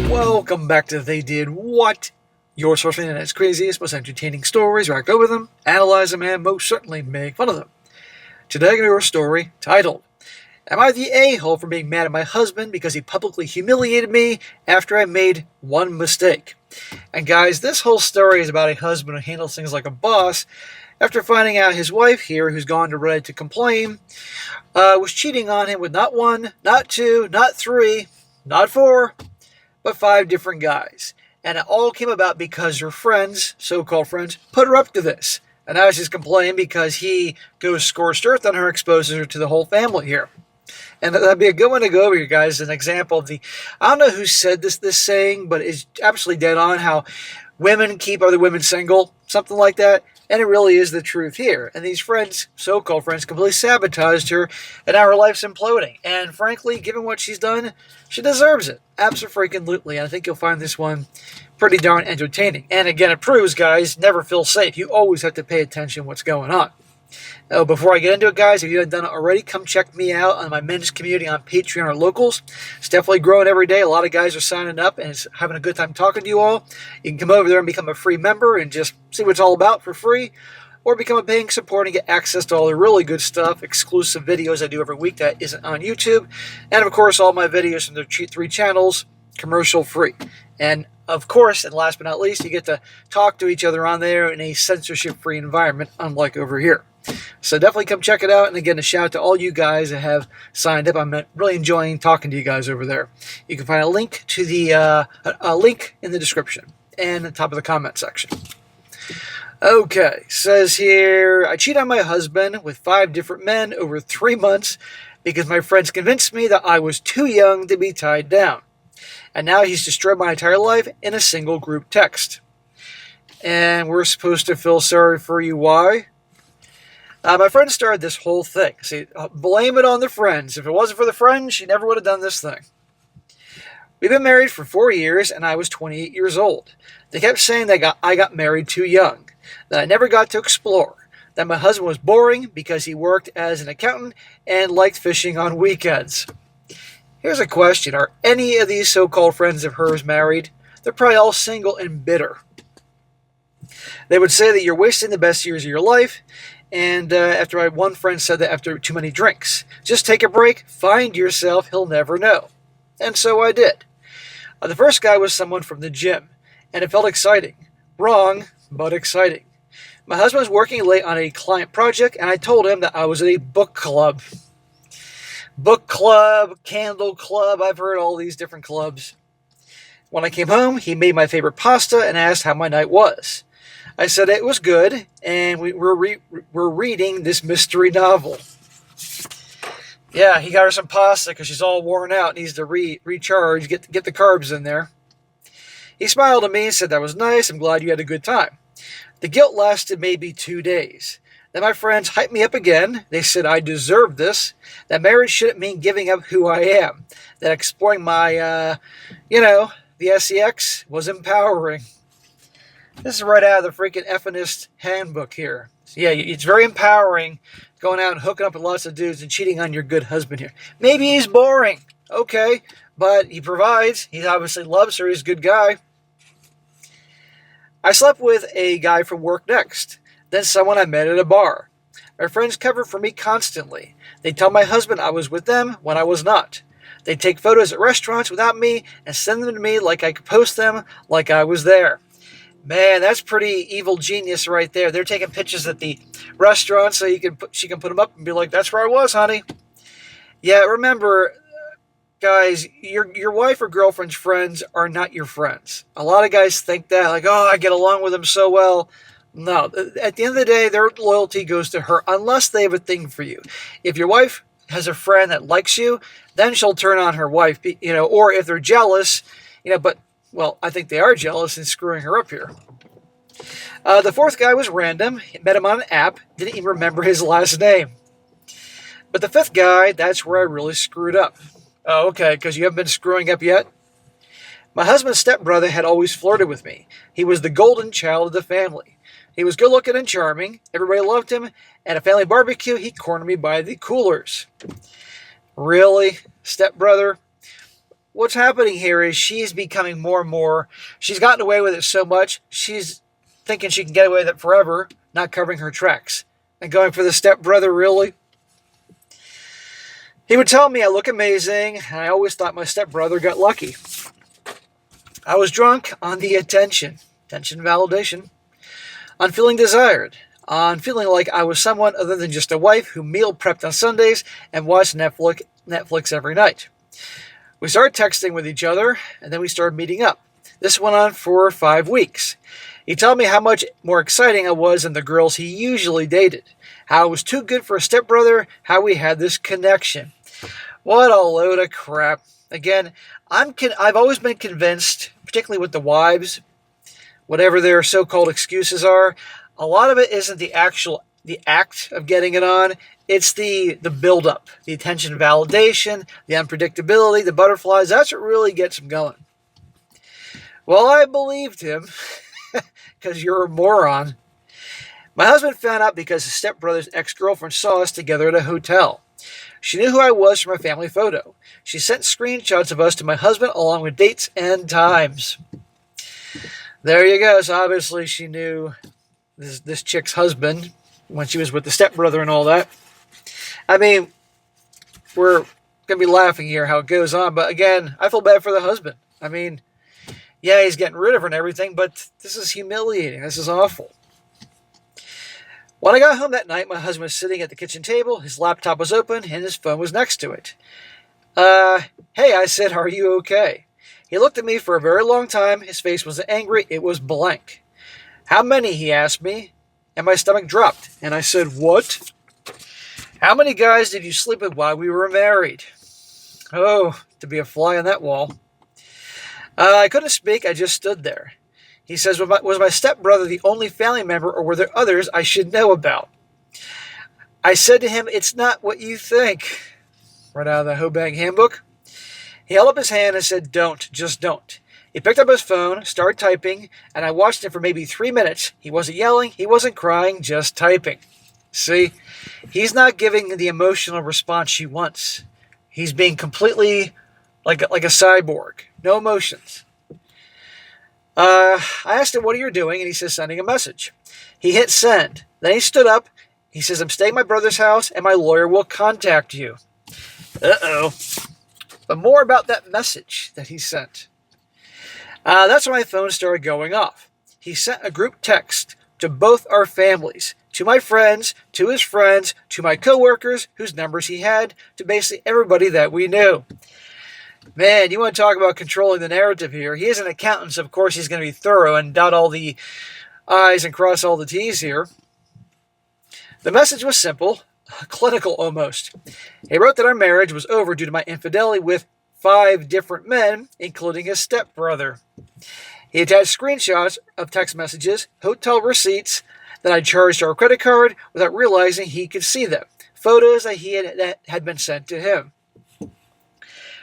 Welcome back to They Did What? Your source for the internet's craziest, most entertaining stories where I go with them, analyze them, and most certainly make fun of them. Today I'm going to do a story titled, Am I the a-hole for being mad at my husband because he publicly humiliated me after I made one mistake? And guys, this whole story is about a husband who handles things like a boss after finding out his wife here, who's gone to Reddit to complain, was cheating on him with not one, not two, not three, not four, but 5 different guys. And it all came about because her friends, so-called friends, put her up to this. And now she's complaining because he goes scorched earth on her, exposes her to the whole family here. And that'd be a good one to go over here, guys. An example of I don't know who said this saying, but it's absolutely dead on, how women keep other women single, something like that. And it really is the truth here. And these friends, so-called friends, completely sabotaged her, and now her life's imploding. And frankly, given what she's done, she deserves it. Absolutely. I think you'll find this one pretty darn entertaining. And again, it proves, guys, never feel safe. You always have to pay attention to what's going on. Oh, before I get into it, guys, if you haven't done it already, come check me out on my men's community on Patreon or Locals. It's definitely growing every day. A lot of guys are signing up and it's having a good time talking to you all. You can come over there and become a free member and just see what it's all about for free, or become a paying supporter and get access to all the really good stuff, exclusive videos I do every week that isn't on YouTube, and of course all my videos from the 3 channels, commercial free. And of course, and last but not least, you get to talk to each other on there in a censorship-free environment, unlike over here. So definitely come check it out. And again, a shout out to all you guys that have signed up. I'm really enjoying talking to you guys over there. You can find a link to a link in the description and the top of the comment section. Okay, says here, I cheated on my husband with 5 different men over 3 months because my friends convinced me that I was too young to be tied down. And now he's destroyed my entire life in a single group text. And we're supposed to feel sorry for you. Why? My friend started this whole thing. See, blame it on the friends. If it wasn't for the friends, she never would have done this thing. We've been married for 4 years, and I was 28 years old. They kept saying that I got married too young, that I never got to explore, that my husband was boring because he worked as an accountant and liked fishing on weekends. Here's a question. Are any of these so-called friends of hers married? They're probably all single and bitter. They would say that you're wasting the best years of your life. And one friend said that after too many drinks, just take a break, find yourself, he'll never know. And so I did. The first guy was someone from the gym, and it felt exciting. Wrong, but exciting. My husband was working late on a client project, and I told him that I was at a book club. Book club, candle club, I've heard all these different clubs. When I came home, he made my favorite pasta and asked how my night was. I said it was good, and we're reading this mystery novel. Yeah, he got her some pasta because she's all worn out, needs to recharge, get the carbs in there. He smiled at me and said, that was nice, I'm glad you had a good time. The guilt lasted maybe 2 days. Then my friends hyped me up again. They said I deserved this, that marriage shouldn't mean giving up who I am, that exploring my, the sex was empowering. This is right out of the freaking Effinist handbook here. So yeah, it's very empowering going out and hooking up with lots of dudes and cheating on your good husband here. Maybe he's boring. Okay, but he provides. He obviously loves her. He's a good guy. I slept with a guy from work next. Then someone I met at a bar. My friends cover for me constantly. They tell my husband I was with them when I was not. They take photos at restaurants without me and send them to me like I could post them like I was there. Man, that's pretty evil genius right there. They're taking pictures at the restaurant so she can put them up and be like, that's where I was, honey. Yeah, remember, guys, your wife or girlfriend's friends are not your friends. A lot of guys think that, like, oh, I get along with them so well. No, at the end of the day, their loyalty goes to her unless they have a thing for you. If your wife has a friend that likes you, then she'll turn on her wife, or if they're jealous, but... Well, I think they are jealous and screwing her up here. The 4th guy was random. Met him on an app. Didn't even remember his last name. But the 5th guy, that's where I really screwed up. Oh, okay, because you haven't been screwing up yet? My husband's stepbrother had always flirted with me. He was the golden child of the family. He was good looking and charming. Everybody loved him. At a family barbecue, he cornered me by the coolers. Really? Stepbrother? What's happening here is she's becoming more and more. She's gotten away with it so much, she's thinking she can get away with it forever, not covering her tracks. And going for the stepbrother, really? He would tell me I look amazing, and I always thought my stepbrother got lucky. I was drunk on the attention validation, on feeling desired, on feeling like I was someone other than just a wife who meal prepped on Sundays and watched Netflix every night. We started texting with each other, and then we started meeting up. This went on for 5 weeks. He told me how much more exciting I was than the girls he usually dated, how I was too good for a stepbrother, how we had this connection. What a load of crap. Again, I've always been convinced, particularly with the wives, whatever their so-called excuses are, a lot of it isn't the act of getting it on. It's the build-up, the attention validation, the unpredictability, the butterflies. That's what really gets them going. Well, I believed him, because you're a moron. My husband found out because his stepbrother's ex-girlfriend saw us together at a hotel. She knew who I was from a family photo. She sent screenshots of us to my husband along with dates and times. There you go. So obviously she knew this chick's husband when she was with the stepbrother and all that. I mean, we're going to be laughing here how it goes on, but again, I feel bad for the husband. I mean, yeah, he's getting rid of her and everything, but this is humiliating. This is awful. When I got home that night, my husband was sitting at the kitchen table. His laptop was open, and his phone was next to it. Hey, I said, are you okay? He looked at me for a very long time. His face wasn't angry. It was blank. How many, he asked me, and my stomach dropped. And I said, what? How many guys did you sleep with while we were married? Oh, to be a fly on that wall. I couldn't speak. I just stood there. He says, was my stepbrother the only family member, or were there others I should know about? I said to him, it's not what you think. Right out of the Hobag Handbook. He held up his hand and said, don't, just don't. He picked up his phone, started typing, and I watched him for maybe 3 minutes. He wasn't yelling, he wasn't crying, just typing. See, he's not giving the emotional response she wants. He's being completely like a cyborg. No emotions. I asked him, what are you doing? And he says, sending a message. He hit send. Then he stood up. He says, I'm staying at my brother's house, and my lawyer will contact you. Uh-oh. But more about that message that he sent. That's when my phone started going off. He sent a group text to both our families, to my friends, to his friends, to my coworkers, whose numbers he had, to basically everybody that we knew. Man, you want to talk about controlling the narrative here. He is an accountant, so of course he's going to be thorough and dot all the I's and cross all the T's here. The message was simple, clinical almost. He wrote that our marriage was over due to my infidelity with 5 different men, including his stepbrother. He attached screenshots of text messages, hotel receipts that I charged to our credit card without realizing he could see them. Photos that had been sent to him.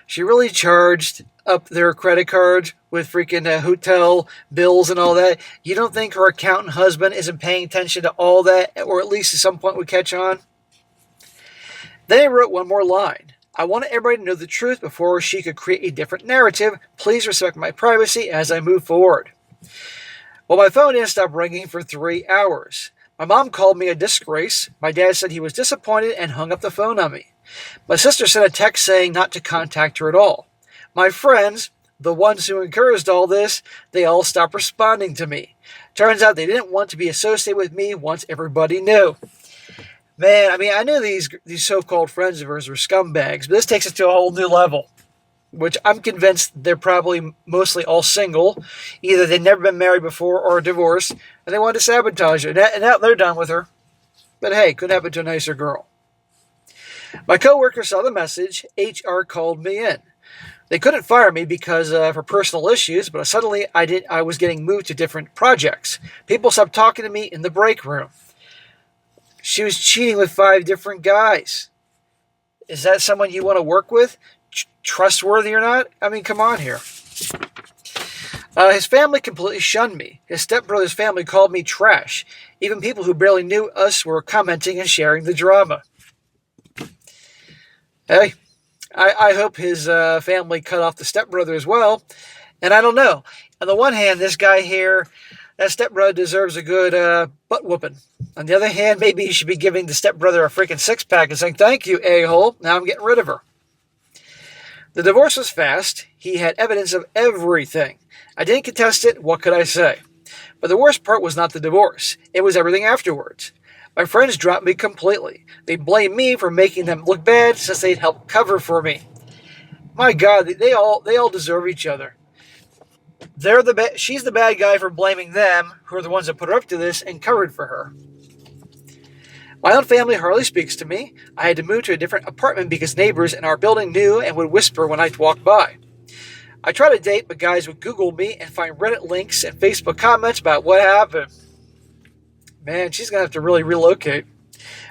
She really charged up their credit cards with freaking hotel bills and all that. You don't think her accountant husband isn't paying attention to all that, or at least at some point would catch on? Then he wrote one more line. I wanted everybody to know the truth before she could create a different narrative. Please respect my privacy as I move forward. Well, my phone didn't stop ringing for 3 hours. My mom called me a disgrace. My dad said he was disappointed and hung up the phone on me. My sister sent a text saying not to contact her at all. My friends, the ones who encouraged all this, they all stopped responding to me. Turns out they didn't want to be associated with me once everybody knew. Man, I mean, I knew these so-called friends of hers were scumbags, but this takes it to a whole new level, which I'm convinced they're probably mostly all single. Either they've never been married before or divorced, and they wanted to sabotage her. And now they're done with her. But hey, could happen to a nicer girl. My coworker saw the message. HR called me in. They couldn't fire me because of her personal issues, but suddenly I was getting moved to different projects. People stopped talking to me in the break room. She was cheating with 5 different guys. Is that someone you want to work with? Trustworthy or not? I mean, come on here. His family completely shunned me. His stepbrother's family called me trash. Even people who barely knew us were commenting and sharing the drama. Hey, I hope his family cut off the stepbrother as well. And I don't know. On the one hand, this guy here, that stepbrother deserves a good butt whooping. On the other hand, maybe he should be giving the stepbrother a freaking six-pack and saying, "Thank you, a-hole. Now I'm getting rid of her." The divorce was fast. He had evidence of everything. I didn't contest it. What could I say? But the worst part was not the divorce. It was everything afterwards. My friends dropped me completely. They blamed me for making them look bad since they'd helped cover for me. My God, they all deserve each other. She's the bad guy for blaming them, who are the ones that put her up to this and covered for her. My own family hardly speaks to me. I had to move to a different apartment because neighbors in our building knew and would whisper when I walked by. I tried to date, but guys would Google me and find Reddit links and Facebook comments about what happened. Man, she's going to have to really relocate.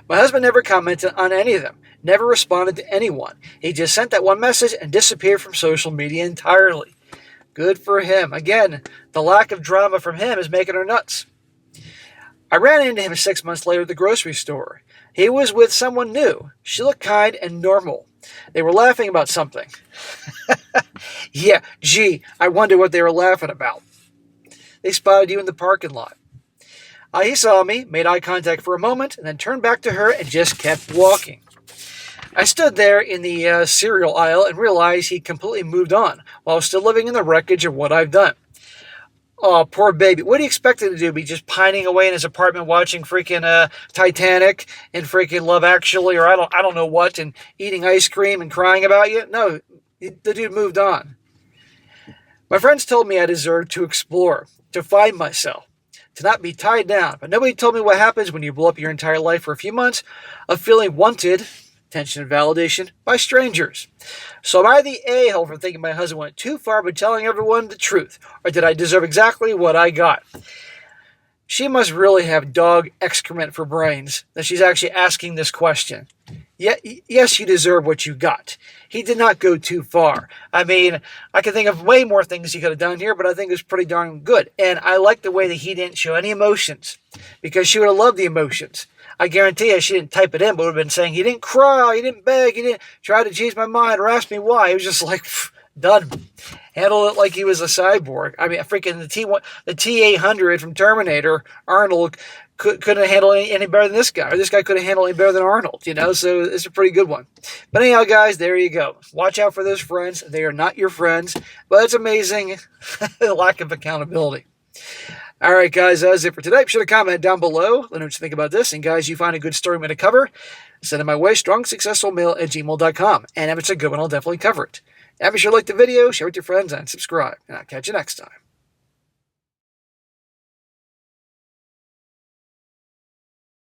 My husband never commented on any of them, never responded to anyone. He just sent that one message and disappeared from social media entirely. Good for him. Again, the lack of drama from him is making her nuts. I ran into him 6 months later at the grocery store. He was with someone new. She looked kind and normal. They were laughing about something. Yeah, gee, I wonder what they were laughing about. They spotted you in the parking lot. He saw me, made eye contact for a moment, and then turned back to her and just kept walking. I stood there in the cereal aisle and realized he'd completely moved on, while still living in the wreckage of what I've done. Oh, poor baby. What do you expect him to do? Be just pining away in his apartment watching freaking Titanic and freaking Love Actually, or I don't know what, and eating ice cream and crying about you? No, the dude moved on. My friends told me I deserved to explore, to find myself, to not be tied down. But nobody told me what happens when you blow up your entire life for a few months of feeling wanted, attention and validation, by strangers. So am I the a-hole for thinking my husband went too far by telling everyone the truth? Or did I deserve exactly what I got? She must really have dog excrement for brains that she's actually asking this question. Yes, you deserve what you got. He did not go too far. I mean, I can think of way more things he could have done here, but I think it was pretty darn good. And I like the way that he didn't show any emotions, because she would have loved the emotions. I guarantee you she didn't type it in, but would have been saying, he didn't cry, he didn't beg, he didn't try to change my mind or ask me why. He was just like, done. Handle it like he was a cyborg. I mean, freaking the T-800 from Terminator, Arnold couldn't handle any better than this guy. Or this guy couldn't handle any better than Arnold, so it's a pretty good one. But anyhow, guys, there you go. Watch out for those friends. They are not your friends, but it's amazing the lack of accountability. All right, guys, that's it for today. Be sure to comment down below. Let me know what you think about this. And, guys, you find a good story I'm going to cover, send it my way, strongsuccessfulmail@gmail.com. And if it's a good one, I'll definitely cover it. And be sure to like the video, share it with your friends, and subscribe. And I'll catch you next time.